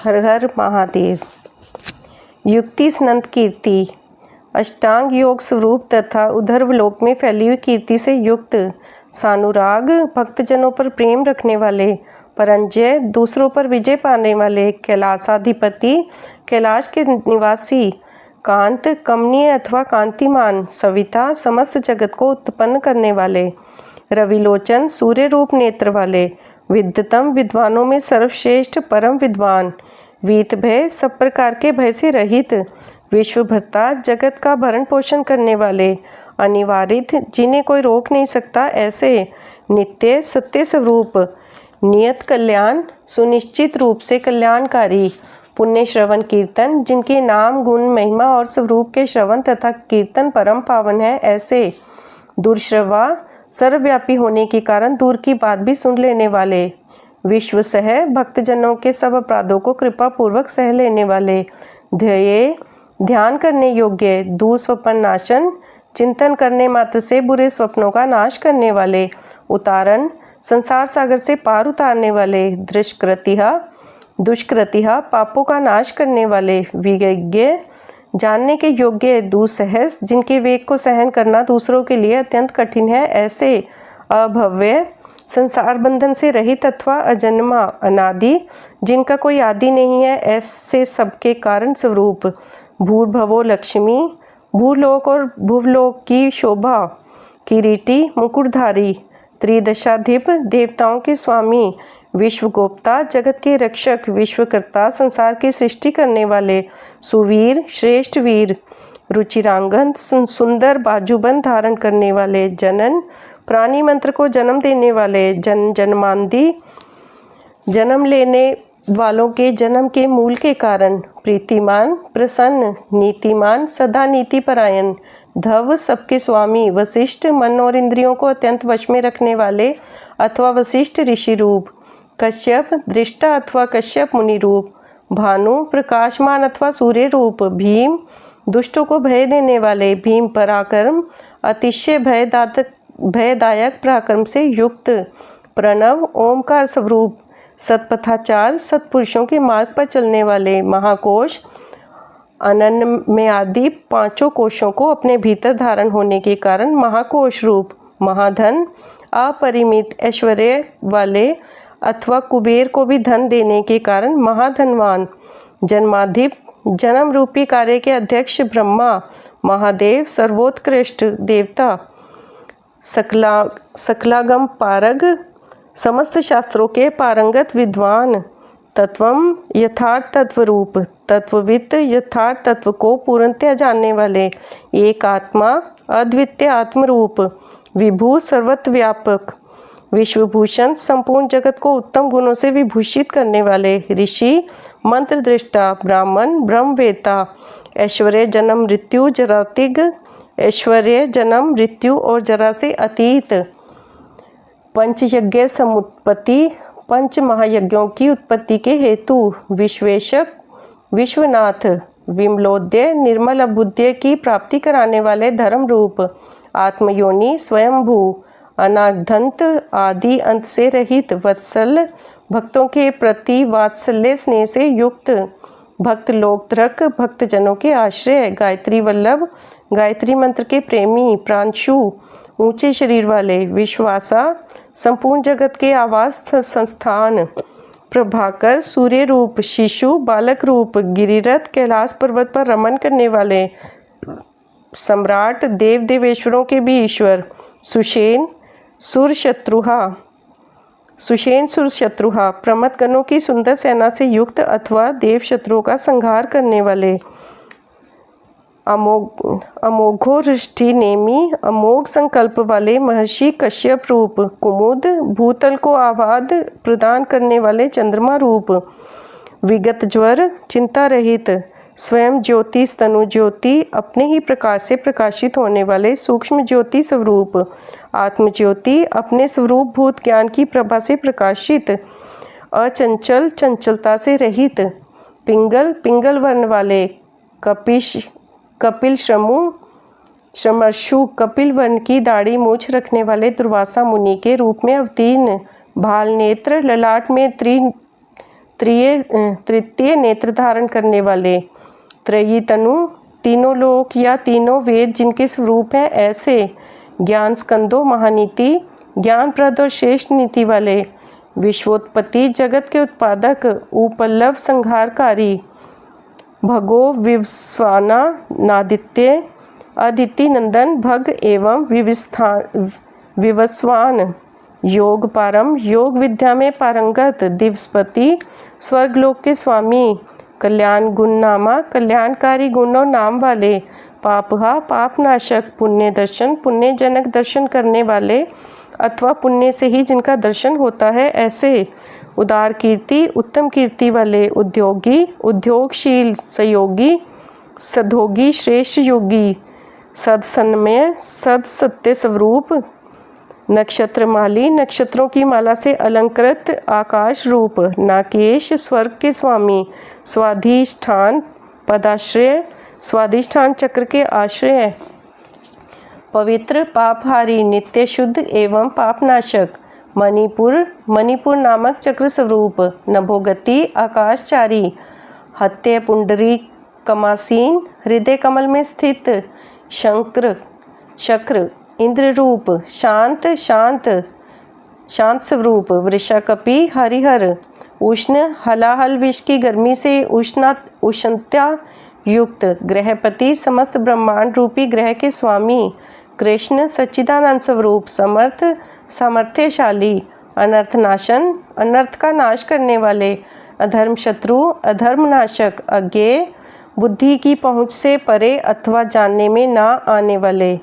हर हर महादेव। युक्ति स्नंद कीर्ति अष्टांग योग स्वरूप तथा उधर्व लोक में फैली हुई कीर्ति से युक्त सानुराग भक्तजनों पर प्रेम रखने वाले परंजय दूसरों पर विजय पाने वाले कैलाशाधिपति कैलाश के निवासी कांत कमनीय अथवा कांतिमान सविता समस्त जगत को उत्पन्न करने वाले रविलोचन सूर्य रूप नेत्र वाले विद्यतम विद्वानों में सर्वश्रेष्ठ परम विद्वान वीत भय सब प्रकार के भय से रहित विश्वभर्ता जगत का भरण पोषण करने वाले अनिवारित जिन्हें कोई रोक नहीं सकता ऐसे नित्य सत्य स्वरूप नियत कल्याण सुनिश्चित रूप से कल्याणकारी पुण्य श्रवण कीर्तन जिनके नाम गुण महिमा और स्वरूप के श्रवण तथा कीर्तन परम पावन है ऐसे दुर्श्रवा सर्वव्यापी होने के कारण दूर की बात भी सुन लेने वाले विश्व सह भक्तजनों के सब अपराधों को कृपा पूर्वक सह लेने वाले ध्येय ध्यान करने योग्य दुस्वप्न नाशन चिंतन करने मात्र से बुरे स्वप्नों का नाश करने वाले उतारण संसार सागर से पार उतारने वाले दुष्कृतिहा पापों का नाश करने वाले विज्ञ जानने के योग्य दुस्सहस जिनके वेग को सहन करना दूसरों के लिए अत्यंत कठिन है ऐसे अभव्य संसार बंधन से रहित अथवा अजन्मा अनादि जिनका कोई आदि नहीं है ऐसे सबके कारण स्वरूप भूर्भवो लक्ष्मी भूलोक और भुवलोक की शोभा किरीटी मुकुटधारी त्रिदशाधिप देवताओं के स्वामी विश्वगोप्ता जगत के रक्षक विश्वकर्ता संसार की सृष्टि करने वाले सुवीर श्रेष्ठ वीर रुचिरांगन सुंदर बाजूबंद धारण करने वाले जनन प्राणी मंत्र को जन्म देने वाले जन्मांदी जन्म लेने वालों के जन्म के मूल के कारण प्रीतिमान प्रसन्न नीतिमान सदा नीतिपरायण धव सबके स्वामी वशिष्ठ मन और इंद्रियों को अत्यंत वश में रखने वाले अथवा वशिष्ठ ऋषि रूप कश्यप दृष्टा अथवा कश्यप मुनि रूप भानु प्रकाशमान अथवा सूर्य रूप भीम दुष्टों को भय देने वाले भीम पराक्रम अतिशय भयदायक पराक्रम से युक्त प्रणव ओमकार स्वरूप सतपथाचार सत्पुरुषों के मार्ग पर चलने वाले महाकोश अनन्य में आदि पांचों कोशों को अपने भीतर धारण होने के कारण महाकोश रूप महाधन अपरिमित ऐश्वर्य वाले अथवा कुबेर को भी धन देने के कारण महाधनवान जन्माधिप जन्म रूपी कार्य के अध्यक्ष ब्रह्मा महादेव सर्वोत्कृष्ट देवता सकलागम पारग समस्त शास्त्रों के पारंगत विद्वान तत्वम यथार्थ तत्व रूप तत्वविद यथार्थ तत्व को पूर्णतया जानने वाले एक आत्मा अद्वितीय आत्मरूप विभू सर्वत्र व्यापक विश्वभूषण संपूर्ण जगत को उत्तम गुणों से विभूषित करने वाले ऋषि मंत्र दृष्टा ब्राह्मण ब्रह्मवेता ऐश्वर्य जन्म मृत्यु जरातिग ऐश्वर्य जन्म मृत्यु और जरा से अतीत पंचयज्ञ समुत्पत्ति पंच महायज्ञों की उत्पत्ति के हेतु विश्वेशक विश्वनाथ विमलोदय निर्मल बुद्धि की प्राप्ति कराने वाले धर्म रूप आत्मयोनि स्वयंभू अनादंत आदि अंत से रहित वत्सल भक्तों के प्रति वात्सल्य स्नेह से युक्त भक्त लोकत्रक भक्तजनों के आश्रय गायत्री वल्लभ गायत्री मंत्र के प्रेमी प्रांशु ऊंचे शरीर वाले विश्वासा संपूर्ण जगत के आवास संस्थान प्रभाकर सूर्य रूप शिशु बालक रूप गिरिरथ कैलाश पर्वत पर रमन करने वाले सम्राट देव देवेश्वरों के भी ईश्वर सुषेण सुर शत्रुहा प्रमथ गणों की सुंदर सेना से युक्त अथवा देव शत्रुओं का संहार करने वाले अमोघो रिष्टि नेमी अमोघ संकल्प वाले महर्षि कश्यप रूप कुमुद भूतल को आवाद प्रदान करने वाले चंद्रमा रूप विगत ज्वर चिंता रहित स्वयं ज्योति स्तनु ज्योति अपने ही प्रकाश से प्रकाशित होने वाले सूक्ष्म ज्योति स्वरूप आत्मज्योति अपने स्वरूप भूत ज्ञान की प्रभा से प्रकाशित अचंचल चंचलता से रहित पिंगल वर्ण वाले कपिल श्रमर्षु कपिल वर्ण की दाढ़ी मूछ रखने वाले दुर्वासा मुनि के रूप में अवतीर्ण भाल नेत्र ललाट में तृतीय नेत्र धारण करने वाले, त्रयी तनु, तीनों लोक या तीनों वेद जिनके स्वरूप हैं ऐसे, ज्ञान स्कंदों महानीति, ज्ञानप्रद और श्रेष्ठ नीति वाले, विश्वोत्पत्ति जगत के उत्पादक, उपल्लव संहारकारी, भगो विवस्वाना नादित्य, अदिति नंदन भग एवं विवस्वान, योग पारम, योग विद्या में पारंगत, दिवसपति, स्वर्गलोक के स्वामी, कल्याण गुण नामा, कल्याणकारी गुण और नाम वाले, पापहा, पापनाशक, पुण्य दर्शन, पुण्य जनक दर्शन करने वाले अथवा पुण्य से ही जिनका दर्शन होता है ऐसे, उदार कीर्ति, उत्तम कीर्ति वाले, उद्योगी, उद्योगशील, सहयोगी, सदोगी, श्रेष्ठ योगी, सदसन्मय, सद सत्य स्वरूप, नक्षत्रमाली, नक्षत्रों की माला से अलंकृत, आकाश रूप, नाकेश, स्वर्ग के स्वामी, स्वाधिष्ठान पदाश्रय, स्वाधिष्ठान चक्र के आश्रय, पवित्र, पापहारी, नित्य शुद्ध एवं पापनाशक, मणिपुर, मणिपुर नामक चक्र स्वरूप, नभोगति, आकाशचारी, हत्य पुंडरी कमासीन, हृदय कमल में स्थित, शंकर, शक्र, इंद्र रूप, शांत, शांत, शांत स्वरूप, वृषकपि, हरिहर, उष्ण, हलाहल विष की गर्मी से उष्णता युक्त, ग्रहपति, समस्त ब्रह्मांड रूपी ग्रह के स्वामी, कृष्ण, सच्चिदानंद स्वरूप, समर्थ, सामर्थ्यशाली, अनर्थनाशन, अनर्थ का नाश करने वाले, अधर्म शत्रु, अधर्म नाशक, अज्ञेय, बुद्धि की पहुँच से परे अथवा जानने में ना आने वाले,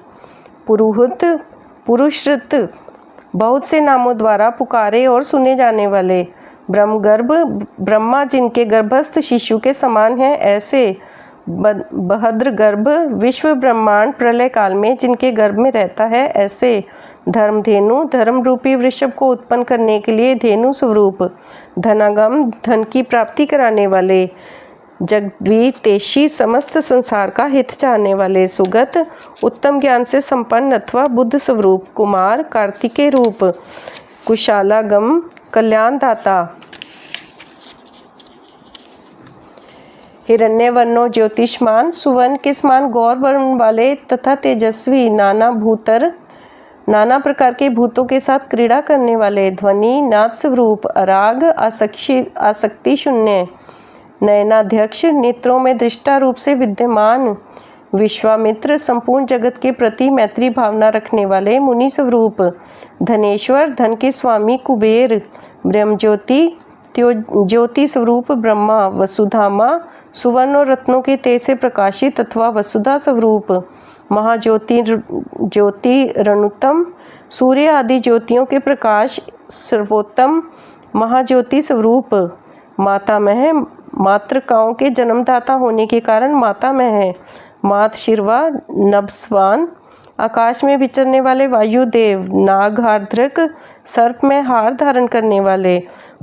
पुरुहूत, पुरुषृत, बहुत से नामों द्वारा पुकारे और सुने जाने वाले, ब्रह्मगर्भ, ब्रह्मा जिनके गर्भस्थ शिशु के समान हैं ऐसे, बहद्र गर्भ, विश्व ब्रह्मांड प्रलय काल में जिनके गर्भ में रहता है ऐसे, धर्मधेनु, धर्म रूपी वृषभ को उत्पन्न करने के लिए धेनु स्वरूप, धनागम, धन की प्राप्ति कराने वाले, जगद्वीतेशी, समस्त संसार का हित चाहने वाले, सुगत, उत्तम ज्ञान से संपन्न अथवा बुद्ध स्वरूप, कुमार, कार्तिकेय रूप, कुशालागम, कल्याणदाता, हिरण्यवर्णो, ज्योतिष्मान, सुवर्ण के समान गौर वर्ण वाले तथा तेजस्वी, नाना भूतर, नाना प्रकार के भूतों के साथ क्रीड़ा करने वाले, ध्वनि, नाद स्वरूप, अराग, आसक्ति शून्य, नयनाध्यक्ष, नेत्रों में दृष्टा रूप से विद्यमान, विश्वामित्र, संपूर्ण जगत के प्रति मैत्री भावना रखने वाले, मुनि स्वरूप, धनेश्वर, धन के स्वामी, कुबेर, ब्रह्मज्योति, ज्योति स्वरूप ब्रह्मा, वसुधामा, सुवर्ण और रत्नों के तेज से प्रकाशित अथवा वसुधा स्वरूप, महाज्योति, ज्योति रणुतम, सूर्य आदि ज्योतियों के प्रकाश, सर्वोत्तम, महाज्योति स्वरूप, मातामह, मातृकाओं के जन्मदाता होने के कारण मातामह है, मात शिरवा, नभस्वान, आकाश में विचरने वाले वायुदेव, नागहार्द्रक, सर्प में हार धारण करने वाले,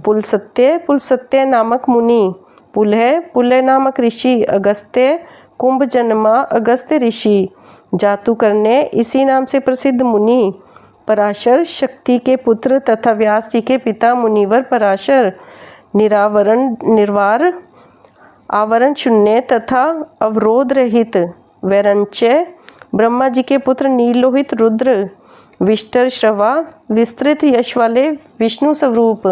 पुलसत्य, पुलसत्य नामक मुनि, पुलह, पुलह नामक ऋषि, अगस्त्य, कुंभ जन्मा, अगस्त्य ऋषि, जातु करने, इसी नाम से प्रसिद्ध मुनि, पराशर, शक्ति के पुत्र तथा व्यास जी के पिता मुनिवर पराशर, निरावरण, निर्वार, आवरण शून्य तथा अवरोध रहित, वैरंच्य, ब्रह्मा जी के पुत्र नीलोहित रुद्र, विष्टर श्रवा, विस्तृत यश वाले विष्णु स्वरूप,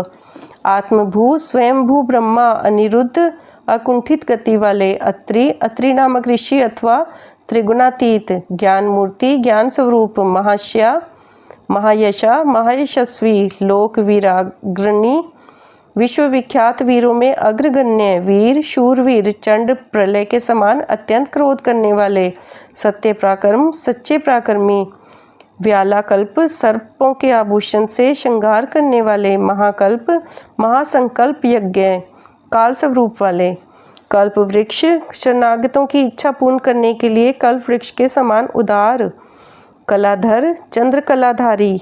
आत्मभू, स्वयंभू ब्रह्मा, अनिरुद्ध, अकुंठित गति वाले, अत्रि, अत्रि नामक ऋषि अथवा त्रिगुणातीत, ज्ञान मूर्ति, ज्ञान स्वरूप, महाश्या, महायशा, महायशस्वी, लोक वीराग्रणी, विश्वविख्यात वीरों में अग्रगण्य, वीर, शूरवीर, चंड, प्रलय के समान अत्यंत क्रोध करने वाले, सत्य पराक्रम, सच्चे पराक्रमी, व्यालाकल्प, सर्पों के आभूषण से श्रृंगार करने वाले, महाकल्प, महासंकल्प यज्ञ, काल स्वरूप वाले, कल्प वृक्ष, शरणागतों की इच्छा पूर्ण करने के लिए कल्प वृक्ष के समान उदार, कलाधर, चंद्र कलाधारी,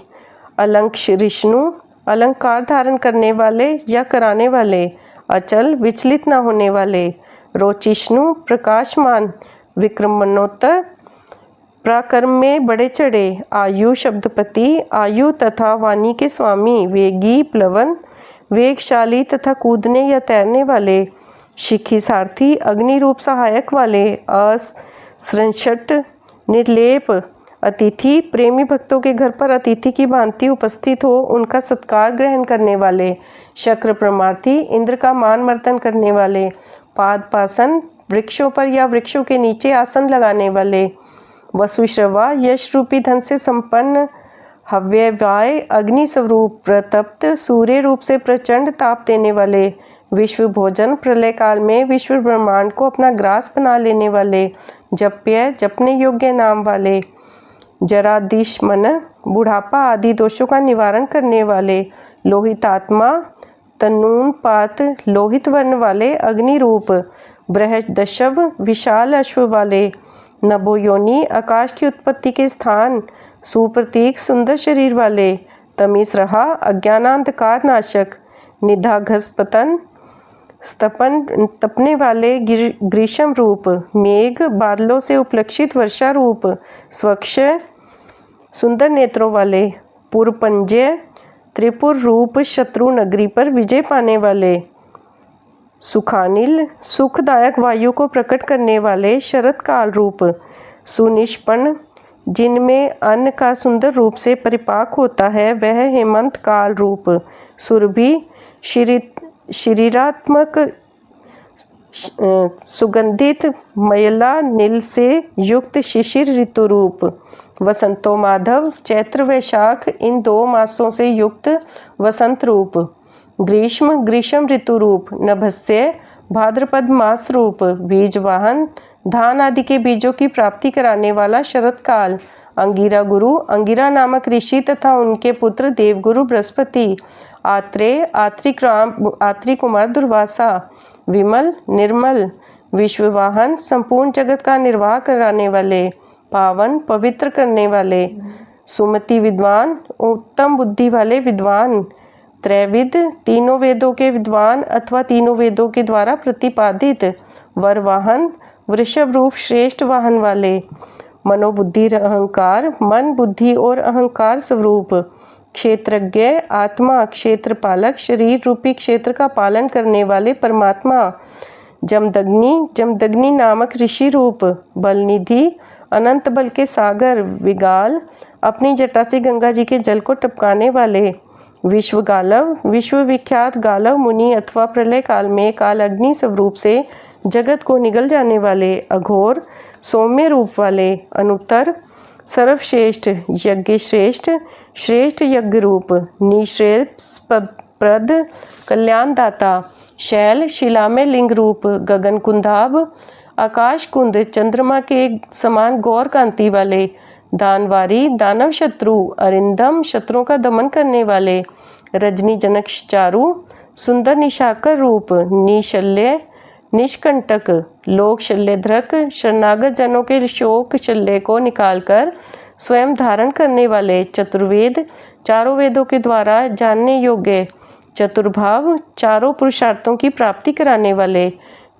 अलंक्ष विष्णु, अलंकार धारण करने वाले या कराने वाले, अचल, विचलित न होने वाले, रोचिष्णु, प्रकाशमान, विक्रमणोत्तर, पराक्रम में बड़े चढ़े, आयु शब्दपति, आयु तथा वाणी के स्वामी, वेगी, प्लवन, वेगशाली तथा कूदने या तैरने वाले, शिखी सारथी, अग्नि रूप सहायक वाले, असृंषट निर्लेप अतिथि, प्रेमी भक्तों के घर पर अतिथि की भांति उपस्थित हो उनका सत्कार ग्रहण करने वाले, शक्र प्रमार्थी, इंद्र का मान मर्दन करने वाले, पादपासन, वृक्षों पर या वृक्षों के नीचे आसन लगाने वाले, वसुश्रवा, यश रूपी धन से संपन्न, हव्यवाय, अग्नि स्वरूप प्रतप्त, सूर्य रूप से प्रचंड ताप देने वाले, विश्व भोजन, प्रलय काल में विश्व ब्रह्मांड को अपना ग्रास बना लेने वाले, जप्य, जपने योग्य नाम वाले, जरादिशमन, बुढ़ापा आदि दोषों का निवारण करने वाले, लोहितात्मा, तनून पात, लोहित वर्ण वाले, अग्नि रूप, बृहदशव, विशाल अश्व वाले, नभोयोनि, आकाश की उत्पत्ति के स्थान, सुप्रतीक, सुंदर शरीर वाले, तमीसरहा, अज्ञानांधकार नाशक, निधाघसपतन, स्तपन, तपने वाले, ग्रीष्म रूप, मेघ, बादलों से उपलक्षित वर्षा रूप, स्वच्छ, सुंदर नेत्रों वाले, पुरपंजय, त्रिपुर रूप, शत्रु नगरी पर विजय पाने वाले, सुखानिल, सुखदायक वायु को प्रकट करने वाले, शरत काल रूप, सुनिष्पन्न, जिनमें अन्न का सुंदर रूप से परिपाक होता है वह हेमंत काल रूप, सुरभि, शरीरात्मक, सुगंधित, मयला नील से युक्त शिशिर ऋतु रूप, वसंतो माधव, चैत्र वैशाख इन 2 मासों से युक्त वसंत रूप, ग्रीष्म, ग्रीष्म ऋतु रूप, नभस्य, भाद्रपद मास रूप, बीज वाहन, धान आदि के बीजों की प्राप्ति कराने वाला शरत काल, अंगिरा गुरु, अंगिरा नामक ऋषि तथा उनके पुत्र देवगुरु बृहस्पति, आत्रेय, आत्री कुमार दुर्वासा, विमल, निर्मल, विश्ववाहन, संपूर्ण जगत का निर्वाह कराने वाले, पावन, पवित्र करने वाले, सुमति, विद्वान, उत्तम बुद्धि वाले विद्वान, त्रैविद, तीनों वेदों के विद्वान अथवा तीनों वेदों के द्वारा प्रतिपादित, वरवाहन, वृषभ रूप श्रेष्ठ वाहन वाले, मनोबुद्धि अहंकार, मन, बुद्धि और अहंकार स्वरूप, क्षेत्रज्ञ, आत्मा, क्षेत्रपालक, शरीर रूपी क्षेत्र का पालन करने वाले परमात्मा, जमदग्नि, जमदग्नि नामक ऋषि रूप, बलनिधि, अनंत बल के सागर, विगाल, अपनी जटा से गंगा जी के जल को टपकाने वाले, विश्व गालव, विश्व विख्यात गालव मुनि अथवा प्रलय काल में काल अग्नि स्वरूप से जगत को निगल जाने वाले, अघोर, सौम्य रूप वाले, अनुत्तर, सर्वश्रेष्ठ, यज्ञ श्रेष्ठ, श्रेष्ठ यज्ञ रूप, निश्रेयस्प्रद, कल्याणदाता, शैल, शिला में लिंग रूप, गगन कुंदाभ, आकाश कुंद, चंद्रमा के समान गौर कांति वाले, दानवारी, दानव शत्रु, अरिंदम, शत्रुओं का दमन करने वाले, रजनी जनक चारु, सुंदर निशाकर रूप, निशल्य, निष्कंटक, लोक शल्यधरक, शरणागत जनों के शोक शल्य को निकालकर स्वयं धारण करने वाले, चतुर्वेद, चारों वेदों के द्वारा जानने योग्य, चतुर्भाव, चारों पुरुषार्थों की प्राप्ति कराने वाले,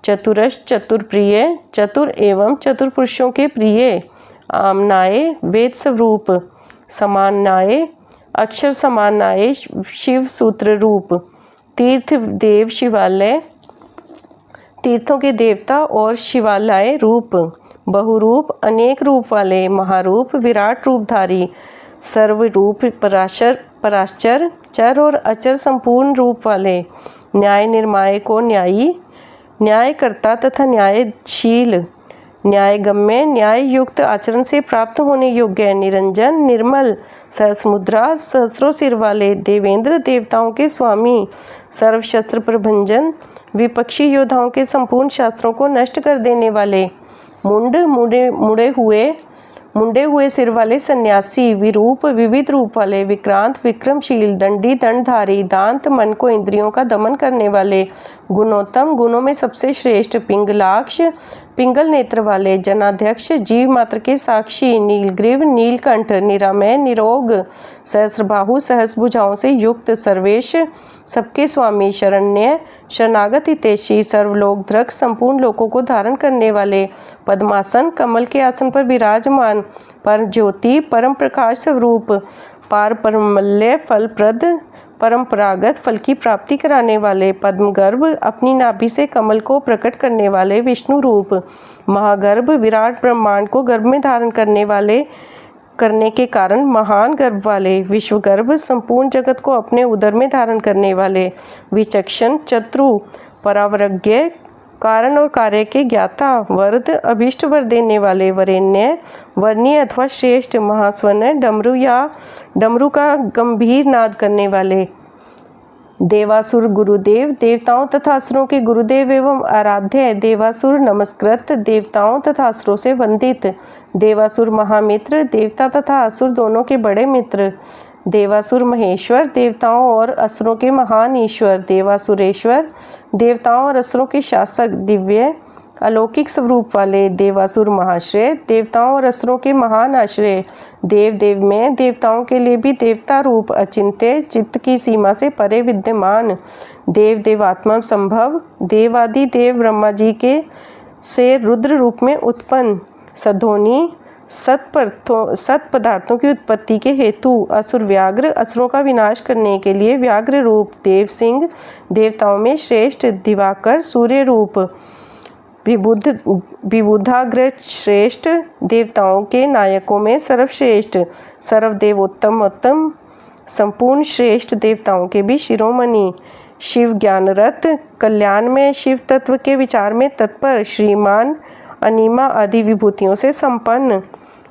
चतुरश, चतुर्प्रिय, चतुर एवं चतुर पुरुषों के प्रिय, आमनाय, वेद स्वरूप, समानाय, अक्षर समानाय, शिव सूत्र रूप, तीर्थ देव, शिवालय, तीर्थों के देवता और शिवालय रूप, बहुरूप, अनेक रूप वाले, महारूप, विराट रूपधारी, सर्वरूप, पराशर, चर और अचर संपूर्ण रूप वाले, न्याय निर्माय को न्यायी, न्यायकर्ता तथा न्यायशील, न्यायगम्य, न्याय युक्त आचरण से प्राप्त होने योग्य, निरंजन, निर्मल, सहस्मुद्रा, सहस्त्रों सिर वाले, देवेंद्र, देवताओं के स्वामी, सर्वशस्त्र प्रभंजन, विपक्षी योद्धाओं के संपूर्ण शास्त्रों को नष्ट कर देने वाले, मुंडे हुए सिर वाले सन्यासी, विरूप, विविध रूप वाले, विक्रांत, विक्रमशील, दंडी, दंडधारी, दांत, मन को इंद्रियों का दमन करने वाले, गुणोत्तम, गुणों में सबसे श्रेष्ठ, पिंगलाक्ष, पिंगल नेत्र वाले, जनाध्यक्ष, जीव मात्र के साक्षी, नीलग्रीव, नीलकंठ, निरामय, निरोग, सहस्रबाहु, सहस्र भुजाओं से युक्त, सर्वेश, सबके स्वामी, शरण्य, शरणागत हितैषी, सर्वलोक धृक, संपूर्ण लोकों को धारण करने वाले, पद्मासन, कमल के आसन पर विराजमान, परम ज्योति, परम प्रकाश स्वरूप, पार परमल्य, फलप्रद, परंपरागत फल की प्राप्ति कराने वाले पद्मगर्भ, अपनी नाभि से कमल को प्रकट करने वाले विष्णु रूप, महागर्भ, विराट ब्रह्मांड को गर्भ में धारण करने के कारण महान गर्भ वाले, विश्वगर्भ, संपूर्ण जगत को अपने उदर में धारण करने वाले, विचक्षण, चतुर, परावरज्ञ, कारण और कार्य के ज्ञाता, वरद, अभीष्ट वर देने वाले, वरेण्य, वर्णीय अथवा श्रेष्ठ, महास्वन, डमरू या डमरू का गंभीर नाद करने वाले, देवासुर गुरुदेव, देवताओं तथा असुरों के गुरुदेव एवं आराध्य, देवासुर नमस्कृत, देवताओं तथा असुरों से वंदित, देवासुर महामित्र, देवता तथा असुर दोनों के बड़े मित्र, देवासुर महेश्वर, देवताओं और असुरों के महान ईश्वर, देवासुरेश्वर, देवताओं और असुरों के शासक, दिव्य अलौकिक स्वरूप वाले, देवासुर महाश्रय, देवताओं और असुरों के महान आश्रय, देव देव में देवताओं के लिए भी देवता रूप, अचिंत्य, चित्त की सीमा से परे विद्यमान, देव देवात्मा संभव, देवादि देव ब्रह्मा जी के से रुद्र रूप में उत्पन्न, सधोनी, सत पदार्थों की उत्पत्ति के हेतु, असुर व्याघ्र, असुरों का विनाश करने के लिए व्याघ्र रूप, देव सिंह, देवताओं में श्रेष्ठ, दिवाकर, सूर्य रूप, विबुधाग्र श्रेष्ठ, देवताओं के नायकों में सर्वश्रेष्ठ, सर्वदेवोत्तम, संपूर्ण श्रेष्ठ, देवताओं के भी शिरोमणि, शिव ज्ञानरत, कल्याण में शिव तत्व के विचार में तत्पर, श्रीमान, अनिमा आदि विभूतियों से संपन्न,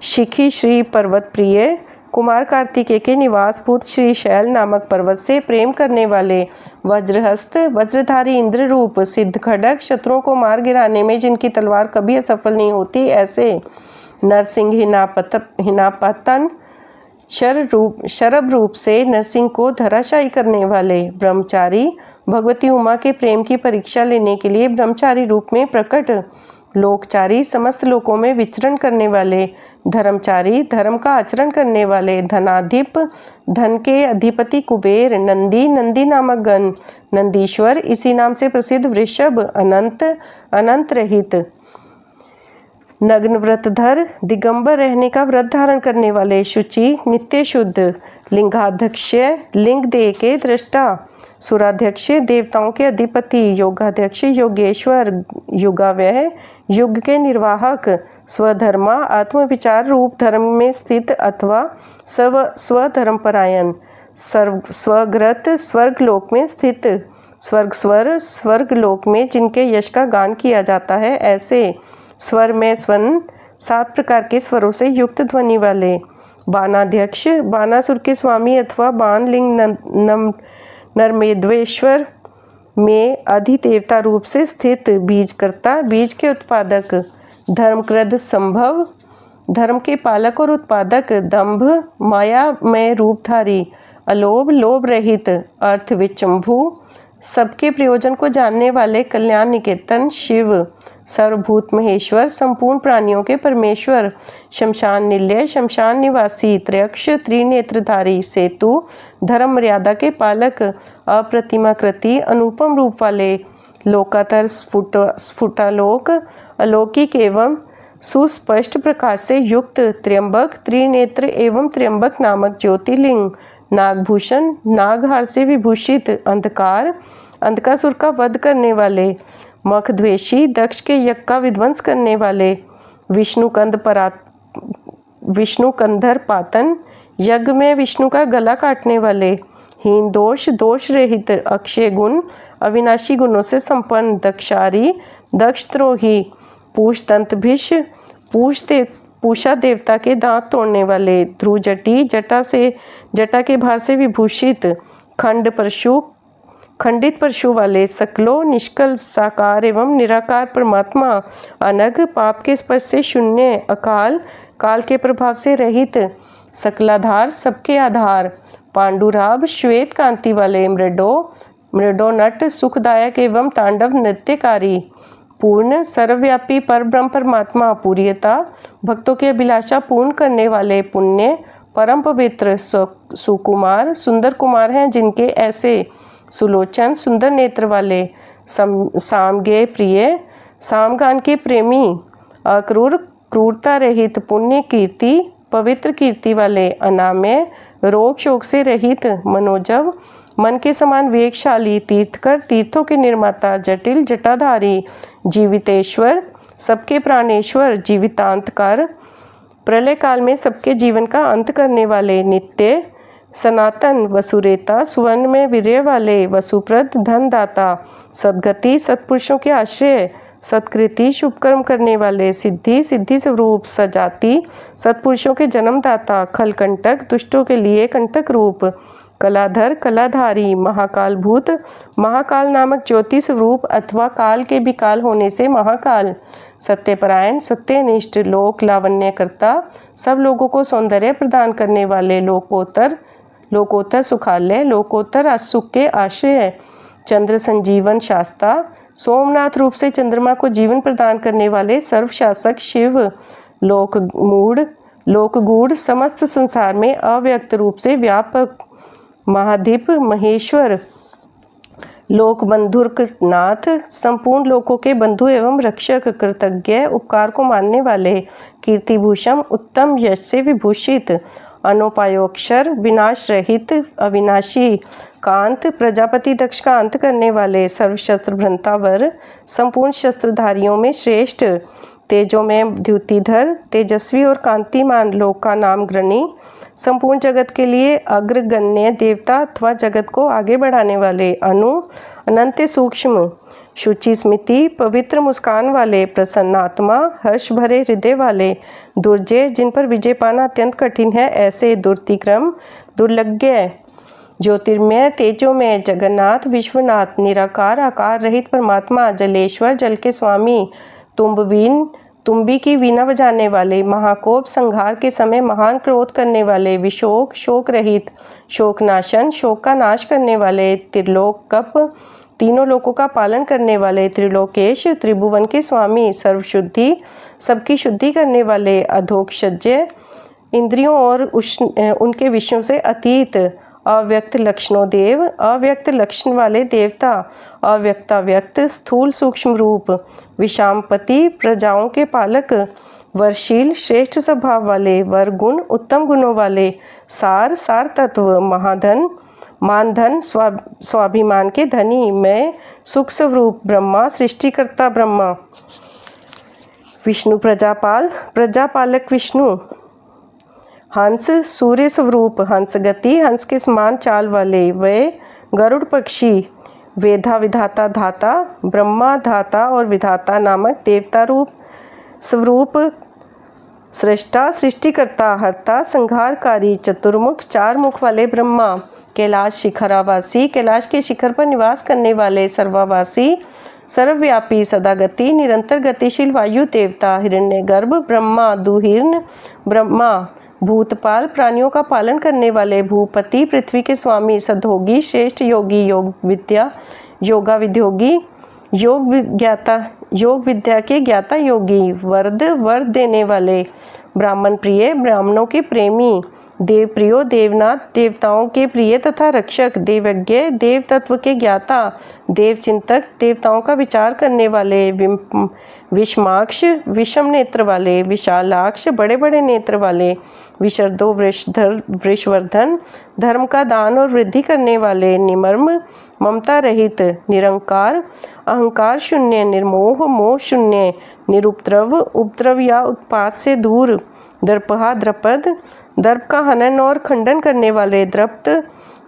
शिखी, श्री पर्वत प्रिय, कुमार कार्तिकेय के निवासभूत श्री शैल नामक पर्वत से प्रेम करने वाले, वज्रहस्त, वज्रधारी, इंद्र रूप, सिद्ध खड़ग, शत्रुओं को मार गिराने में जिनकी तलवार कभी असफल नहीं होती ऐसे, नरसिंह, हिनापतन, शरभ रूप से नरसिंह को धराशायी करने वाले, ब्रह्मचारी, भगवती उमा के प्रेम की परीक्षा लेने के लिए ब्रह्मचारी रूप में प्रकट, लोकचारी, समस्त लोकों में विचरण करने वाले, धर्मचारी, धर्म का आचरण करने वाले, धनाधिप, धन के अधिपति कुबेर, नंदी, नंदी नामक गण, नंदीश्वर, इसी नाम से प्रसिद्ध वृषभ, अनंत, अनंत रहित, नग्न व्रतधर, दिगंबर रहने का व्रत धारण करने वाले, शुचि, नित्य शुद्ध, लिंगाध्यक्ष, लिंग देह के दृष्टा, सुराध्यक्ष, देवताओं के अधिपति, योगाध्यक्ष, योगेश्वर, युगाव्यय, युग के निर्वाहक, स्वधर्मा, आत्मविचार रूप धर्म में स्थित अथवा स्वधर्मपरायण, स्वग्रत, स्वर्ग लोक में स्थित, स्वर्ग लोक में जिनके यश का गान किया जाता है ऐसे, स्वर में स्वन, 7 प्रकार के स्वरों से युक्त ध्वनि वाले, बाणाध्यक्ष, बाणासुर के स्वामी अथवा बाणलिंग नर्मेद्वेश्वर में अधिदेवता रूप से स्थित, बीजकर्ता, बीज के उत्पादक, धर्मकृद संभव, धर्म के पालक और उत्पादक, दंभ, माया में रूपधारी, अलोभ, लोभ रहित, अर्थ विचंभू, सबके प्रयोजन को जानने वाले, कल्याण निकेतन, शिव, सर्वभूत महेश्वर, संपूर्ण प्राणियों के परमेश्वर, शमशान निलय, शमशान निवासी, त्रयक्ष, त्रिनेत्रधारी, सेतु, धर्म मर्यादा के पालक, अप्रतिमाकृति, अनुपम रूप वाले, लोकातर, स्फुटालोक, अलौकिक एवं सुस्पष्ट प्रकाश से युक्त, त्र्यंबक, त्रिनेत्र एवं त्र्यंबक नामक ज्योतिर्लिंग, नागभूषण, नागहार से विभूषित, अंधकार, अंधकासुर का वध करने वाले, मखद्वेषी, दक्ष के यज्ञ का विध्वंस करने वाले, विष्णुकंधर पातन, यज्ञ में विष्णु का गला काटने वाले, हीन दोष, दोष रहित, अक्षय गुण, अविनाशी गुणों से संपन्न, दक्षारी, दक्षद्रोही, पूषतंतभिष, पूषा देवता के दांत तोड़ने वाले, ध्रुजटी, जटा के भार से विभूषित, खंडित परशु वाले, सकलो, निष्कल, साकार एवं निराकार परमात्मा, अनग, पाप के स्पर्श से शून्य, अकाल, काल के प्रभाव से रहित, सकलाधार, सबके आधार, पांडुराभ, श्वेत कांति वाले, मृडो नट, सुखदायक एवं तांडव नृत्यकारी, पूर्ण, सर्वव्यापी परब्रह्म परमात्मा, पूर्यता, भक्तों की अभिलाषा पूर्ण करने वाले, पुण्य, परम पवित्र, सुकुमार, सुंदर कुमार हैं जिनके ऐसे, सुलोचन, सुंदर नेत्र वाले, सामगे प्रिय, सामगान के प्रेमी, अक्रूर, क्रूरता रहित, पुण्य कीर्ति, पवित्र कीर्ति वाले, अनामय, रोग शोक से रहित, मनोजव, मन के समान वेगशाली, तीर्थकर, तीर्थों के निर्माता, जटिल जटाधारी, जीवितेश्वर, सबके प्राणेश्वर, जीवितांतकार, प्रलय काल में सबके जीवन का अंत करने वाले, नित्य सनातन, वसुरेता, सुवर्ण में वीर्य वाले, वसुप्रद, धनदाता, सद्गति, सत्पुरुषों के आश्रय, सत्कृति, शुभ कर्म करने वाले, सिद्धि, सिद्धि स्वरूप, सजाति, सत्पुरुषों के जन्मदाता, खलकंटक, दुष्टों के लिए कंटक रूप, कलाधर, कलाधारी, महाकाल भूत, महाकाल नामक ज्योति स्वरूप अथवा काल के भी काल होने से महाकाल, सत्यपरायण, सत्यनिष्ठ, लोक लावण्यकर्ता, सब लोगों को सौंदर्य प्रदान करने वाले, लोकोत्तर, लोकोत्तर सुखालय, लोकोत्तर सुख के आश्रय, चंद्र संजीवन शास्ता, सोमनाथ रूप से चंद्रमा को जीवन प्रदान करने वाले, सर्वशासक शिव, लोक मूढ़, लोकगूढ़, समस्त संसार में अव्यक्त रूप से व्यापक, महादीप, महेश्वर, लोक बंधुर्क नाथ, संपूर्ण लोकों के बंधु एवं रक्षक, कृतज्ञ, उपकार को मानने वाले, कीर्तिभूषण, उत्तम यश से विभूषित, अनोपायोक्षर, विनाश रहित, अविनाशी, कांत, प्रजापति दक्ष का अंत करने वाले, सर्वशस्त्र भ्रंतावर, संपूर्ण शस्त्रधारियों में श्रेष्ठ, तेजों में द्युतिधर, तेजस्वी और कांतिमान, लोक का नाम ग्रणी, संपूर्ण जगत के लिए अग्रगण्य देवता अथवा जगत को आगे बढ़ाने वाले, अनु, अनंत सूक्ष्म, शुचि स्मृति, पवित्र मुस्कान वाले, प्रसन्न आत्मा, हर्ष भरे हृदय वाले, दुर्जय, जिन पर विजय पाना अत्यंत कठिन है ऐसे, दुर्तिक्रम, दुर्लज्ञ, ज्योतिर्मय, तेजोमय, जगन्नाथ, विश्वनाथ, निराकार, आकार रहित परमात्मा, जलेश्वर, जल के स्वामी, तुम्बवीन, तुम्बी की वीणा बजाने वाले, महाकोप, संहार के समय महान क्रोध करने वाले, विशोक, शोक रहित, शोकनाशन, शोक का नाश करने वाले, त्रिलोक कप, तीनों लोकों का पालन करने वाले, त्रिलोकेश, त्रिभुवन के स्वामी, सर्वशुद्धि, सबकी शुद्धि करने वाले, अधोक्षज्य, इंद्रियों और उनके विषयों से अतीत, अव्यक्त लक्षणों देव, अव्यक्त लक्षण वाले देवता, अव्यक्ताव्यक्त, स्थूल सूक्ष्म रूप, विषामपति, प्रजाओं के पालक, वरशील, श्रेष्ठ स्वभाव वाले, वर गुण, उत्तम गुणों वाले, सार, सार तत्व, महाधन, मानधन, स्वाभिमान के धनी, मैं, सुख स्वरूप, ब्रह्मा, सृष्टिकर्ता ब्रह्मा, विष्णु प्रजापाल, प्रजापालक विष्णु, हंस, सूर्य स्वरूप, हंस गति, हंस के समान चाल वाले, वे, गरुड़ पक्षी, वेधा, विधाता, धाता, ब्रह्मा, धाता और विधाता नामक देवता रूप स्वरूप, सृष्टा, सृष्टिकर्ता, हर्ता, संहारकारी, चतुर्मुख, चार मुख वाले ब्रह्मा, कैलाश शिखरावासी, कैलाश के शिखर पर निवास करने वाले, सर्वावासी, सर्वव्यापी, सदागति, निरंतर गतिशील वायु देवता, हिरण्यगर्भ ब्रह्मा, दुहिर्ण ब्रह्मा, भूतपाल, प्राणियों का पालन करने वाले, भूपति, पृथ्वी के स्वामी, सदोगी, श्रेष्ठ योगी, योग विद्या, योगा विद्योगी, योग विद्या के ज्ञाता योगी, वरद, वर देने वाले, ब्राह्मण प्रिय, ब्राह्मणों के प्रेमी, देव प्रियो, देवनाथ, देवताओं के प्रिय तथा रक्षक, देवज्ञ, देव तत्व के ज्ञाता, देव चिंतक, देवताओं का विचार करने वाले, विषमाक्ष, विषम नेत्र वाले, विशालाक्ष, बड़े बड़े नेत्र वाले, विशर्दो, वृषवर्धन, धर्म का दान और वृद्धि करने वाले, निमर्म, ममता रहित, निरंकार, अहंकार शून्य, निर्मोह, मोह शून्य, निरुपद्रव, उपद्रव या उत्पात से दूर, दर्पहा, द्रपद, दर्प का हनन और खंडन करने वाले, द्रप्त,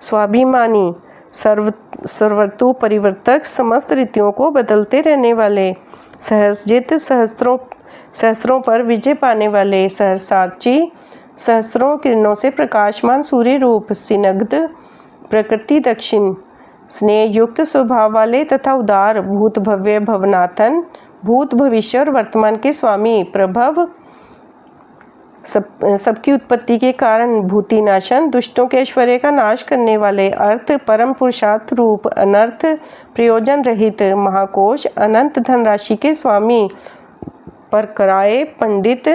स्वाभिमानी, सर्वतु परिवर्तक, समस्त रीतियों को बदलते रहने वाले, सहस्रजित, सहस्रों पर विजय पाने वाले, सहस्रार्ची, सहस्रों किरणों से प्रकाशमान सूर्य रूप, सिनग्ध, प्रकृति दक्षिण, स्नेह युक्त स्वभाव वाले तथा उदार, भूत भव्य भवनाथन, भूत भविष्य और वर्तमान के स्वामी, प्रभव, सबकी उत्पत्ति के कारण, भूतिनाशन, दुष्टों के ऐश्वर्य का नाश करने वाले, अर्थ, परम पुरुषार्थ रूप, अनर्थ, प्रयोजन रहित, महाकोश, अनंत धनराशि के स्वामी, परकराय, पंडित,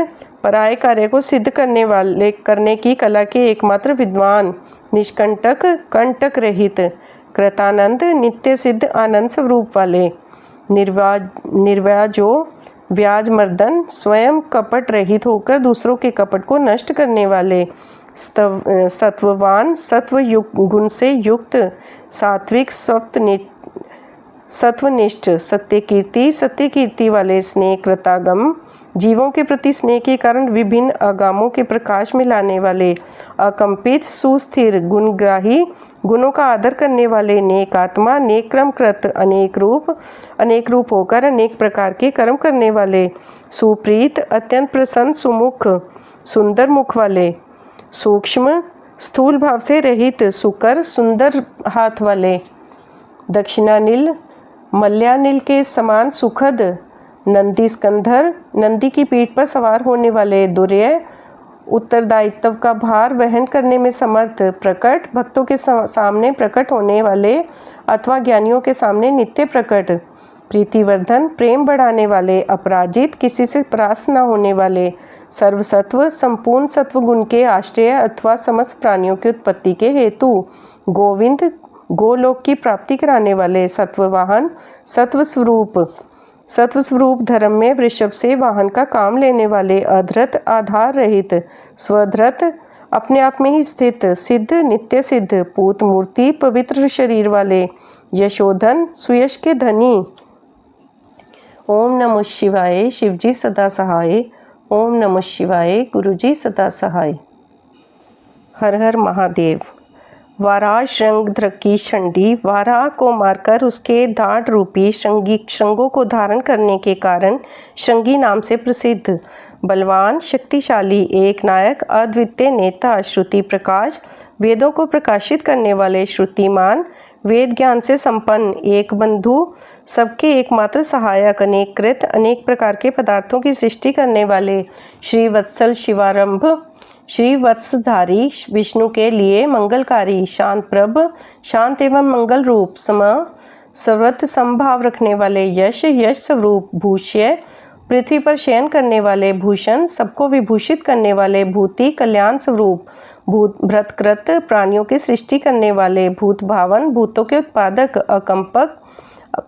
पराय कार्य को सिद्ध करने की कला के एकमात्र विद्वान, निष्कंटक, कंटक रहित, कृतानंद, नित्य सिद्ध आनंद स्वरूप वाले, निर्व्याजो, व्याज मर्दन, स्वयं कपट रहित होकर दूसरों के कपट को नष्ट करने वाले, सत्ववान, सत्व गुण से युक्त, सात्विक, सत्वनिष्ठ, सत्यकीर्ति, सत्यकीर्ति वाले, स्नेह कृतागम, जीवों के प्रति स्नेह के कारण विभिन्न आगामों के प्रकाश में लाने वाले, अकंपित, सुस्थिर, गुणग्राही, गुणों का आदर करने वाले, नेक आत्मा, नेक क्रम कृत, अनेक रूप होकर अनेक प्रकार के कर्म करने वाले, सुप्रीत, अत्यंत प्रसन्न, सुमुख, सुंदर मुख वाले, सूक्ष्म, स्थूल भाव से रहित, सुकर, सुंदर हाथ वाले, दक्षिणानिल, मल्यानिल के समान सुखद, नंदी स्कंधर, नंदी की पीठ पर सवार होने वाले, दुर्य, उत्तरदायित्व का भार वहन करने में समर्थ, प्रकट, भक्तों के सामने प्रकट होने वाले अथवा ज्ञानियों के सामने नित्य प्रकट, प्रीतिवर्धन, प्रेम बढ़ाने वाले, अपराजित, किसी से परास्त न होने वाले, सर्वसत्व, संपूर्ण सत्व गुण के आश्रय अथवा समस्त प्राणियों की उत्पत्ति के हेतु, गोविंद, गोलोक की प्राप्ति कराने वाले, सत्ववाहन, सत्व स्वरूप, धर्म में वृषभ से वाहन का काम लेने वाले, अधृत, आधार रहित, स्वधृत, अपने आप में ही स्थित, सिद्ध, नित्य सिद्ध, पूत मूर्ति, पवित्र शरीर वाले, यशोधन, सुयश के धनी। ओम नमः शिवाय। शिवजी सदा सहाय। ओम नमः शिवाय। गुरुजी सदा सहाय। हर हर महादेव। वाराह श्रृंग की शंडी, वाराह को मारकर उसके दाढ़ रूपी श्रृंगों को धारण करने के कारण श्रृंगी नाम से प्रसिद्ध, बलवान, शक्तिशाली, एक नायक, अद्वितीय नेता, श्रुति प्रकाश, वेदों को प्रकाशित करने वाले, श्रुतिमान, वेद ज्ञान से संपन्न, एक बंधु, सबके एकमात्र सहायक, अनेक कृत, अनेक प्रकार के पदार्थों की सृष्टि करने वाले, श्रीवत्सल, शिवारंभ, श्री वत्सधारी, विष्णु के लिए मंगलकारी, शांत प्रभ, शांत एवं मंगल रूप, सर्वत्र संभाव रखने वाले, यश स्वरूप, भूष्य, पृथ्वी पर शयन करने वाले, भूषण, सबको विभूषित करने वाले, भूति, कल्याण स्वरूप, भृतकृत, प्राणियों की सृष्टि करने वाले, भूत भावन, भूतों के उत्पादक, अकंपक,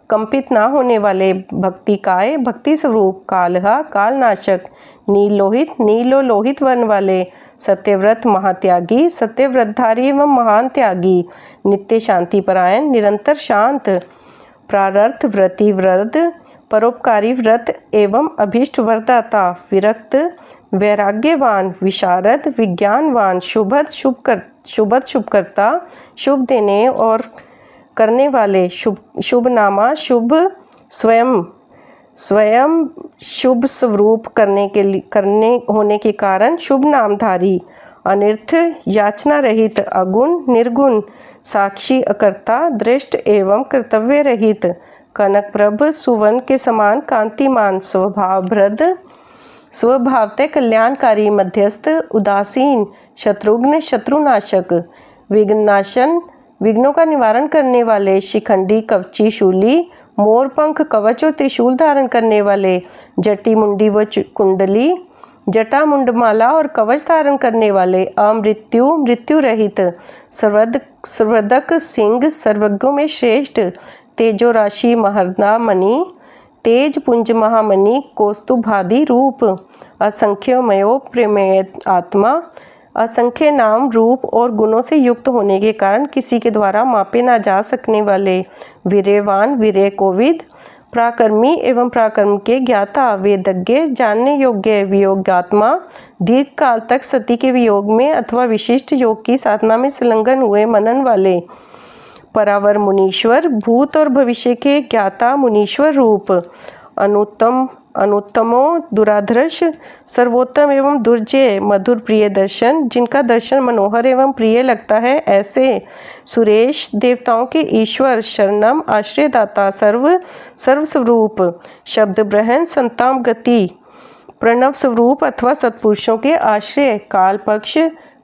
कंपित ना होने वाले, भक्तिकाय, भक्ति स्वरूप, कालहा, कालनाशक, नीलोहित वर्ण वाले, सत्यव्रत, महात्यागी, सत्यव्रतधारी एवं महान त्यागी, नित्य शांति परायण, निरंतर शांत, प्रारर्थ, व्रति, व्रत, परोपकारी व्रत एवं अभीष्ट वरदाता, विरक्त, वैराग्यवान, विशारद, विज्ञानवान, शुभकर्ता, शुभ देने और करने वाले, शुभनामा, शुभ, स्वयं शुभ स्वरूप करने होने के कारण शुभ नामधारी, अनिर्थ, याचना रहित, अगुण, निर्गुण, साक्षी, अकर्ता, दृष्ट एवं कर्तव्य रहित, कनक प्रभ, सुवर्ण के समान कांतिमान, स्वभावभृद, स्वभावतः कल्याणकारी, मध्यस्थ, उदासीन, शत्रुघ्न, शत्रुनाशक, विघ्ननाशन, विघ्नों का निवारण करने वाले, शिखंडी, कवची, शूली, मोर पंख, कवच और त्रिशूल धारण करने वाले, जटी, मुंडी व कुंडली, जटा, मुंडमाला और कवच धारण करने वाले, अमृत्यु, मृत्यु रहित, सर्वदक सिंह, सर्वज्ञों में श्रेष्ठ, तेजो राशि, महर्दा मणि, तेज पुंज महामणि, कौस्तुभादि रूप, असंख्यमयो प्रेमय आत्मा, असंख्य नाम, रूप और गुणों से युक्त होने के कारण किसी के द्वारा मापे ना जा सकने वाले, वीर्यवान, वीर्य कोविद, प्राकर्मी एवं प्राकर्म के ज्ञाता, वेदज्ञ, जानने योग्य, वियोगात्मा, दीर्घ काल तक सती के वियोग में अथवा विशिष्ट योग की साधना में संलग्न हुए मनन वाले, परावर मुनीश्वर, भूत और भविष्य के ज्ञाता, मुनीश्वर रूप, अनुत्तमो दुराधर्ष, सर्वोत्तम एवं दुर्जय, मधुर प्रिय दर्शन, जिनका दर्शन मनोहर एवं प्रिय लगता है, ऐसे सुरेश, देवताओं के ईश्वर, शरणम, आश्रयदाता, सर्व स्वरूप, शब्द ब्रहण, संताम गति, प्रणव स्वरूप अथवा सत्पुरुषों के आश्रय, काल पक्ष,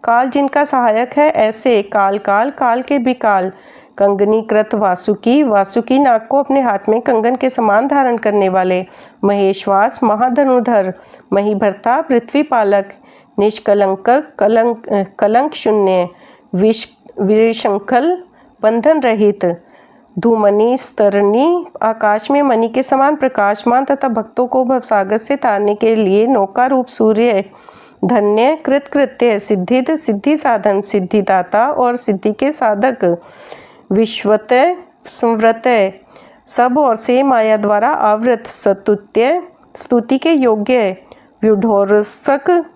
काल जिनका सहायक है, ऐसे काल के भी काल, कंगनीकृत, वासुकी नाग को अपने हाथ में कंगन के समान धारण करने वाले, महेश्वास, महाधनुधर, महीभर्ता, पृथ्वी पालक, निष्कलंक, कलंक शून्य, विशंखल, बंधन रहित, धूमनी, स्तरणी, आकाश में मणि के समान प्रकाशमान तथा भक्तों को भवसागर से तारने के लिए नौका रूप सूर्य, धन्य, कृतकृत्य, सिद्धिद, सिद्धि साधन, सिद्धिदाता और सिद्धि के साधक, विश्वत, संवृत, सब ओर से माया द्वारा आवृत, स्तुत्य, स्तुति के योग्य, व्यूढ़ोरसक,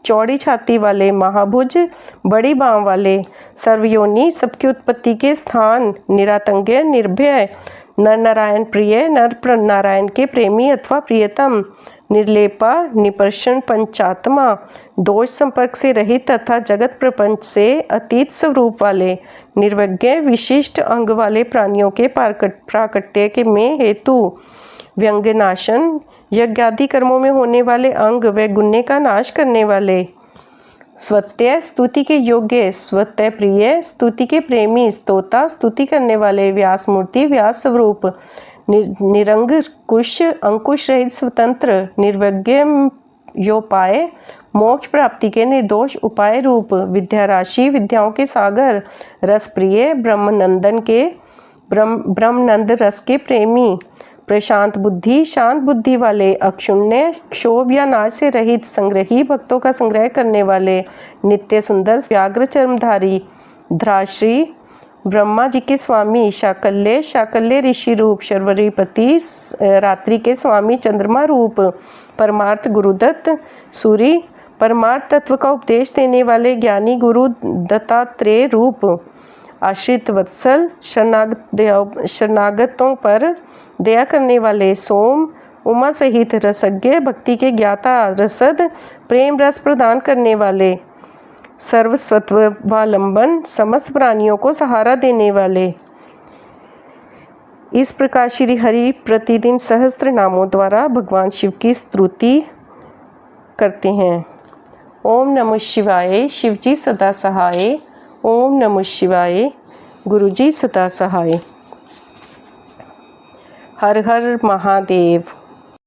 चौड़ी छाती वाले, महाभुज, बड़ी बाँह वाले, सर्वयोनि, सबकी उत्पत्ति के स्थान, निरातंग्य, निर्भय, नर नारायण प्रिय, नर नारायण के प्रेमी अथवा प्रियतम, निर्लेपा, निपर्शन, पंचात्मा, दोष संपर्क से रहित तथा जगत प्रपंच से अतीत स्वरूप वाले, निर्वज्ञ, विशिष्ट अंग वाले प्राणियों के प्राकट्य के में हेतु, व्यंग्यनाशन, यज्ञादि कर्मों में होने वाले अंग व गुण्य का नाश करने वाले, स्वत्य, स्तुति के योग्य, स्वत्य प्रिय, स्तुति के प्रेमी, स्तोता, स्तुति करने वाले, व्यास मूर्ति, व्यास स्वरूप, निरंग कुश, अंकुश रहित स्वतंत्र, निर्वज्ञ योपाय, मोक्ष प्राप्ति के निर्दोष उपाय रूप, विद्या राशि, विद्याओं के सागर, रस प्रिय, ब्रह्मनंदन के ब्रह्मनंद रस के प्रेमी, प्रशांत बुद्धि, शांत बुद्धि वाले, अक्षुण्य, क्षोभ या नाश से रहित, संग्रही, भक्तों का संग्रह करने वाले, नित्य सुंदर, व्याघ्र चर्मधारी, धराश्री, ब्रह्मा जी के स्वामी, शाकल्य, शाकल्य ऋषि रूप, शर्वरीपति, रात्रि के स्वामी, चंद्रमा रूप, परमार्थ गुरुदत्त, सूरी, परमार्थ तत्व का उपदेश देने वाले ज्ञानी गुरु दत्तात्रेय रूप, आश्रित वत्सल, शरणागतों पर दया करने वाले, सोम, उमा सहित रसज्ञ, भक्ति के ज्ञाता, रसद, प्रेम रस प्रदान करने वाले, सर्वस्वत्वालंबन, समस्त प्राणियों को सहारा देने वाले। इस प्रकार श्री हरि प्रतिदिन सहस्त्र नामों द्वारा भगवान शिव की स्तुति करते हैं। ओम नमः शिवाय, शिवजी सदा सहाय। ओम नमः शिवाय, गुरुजी सदा सहाय। हर हर महादेव।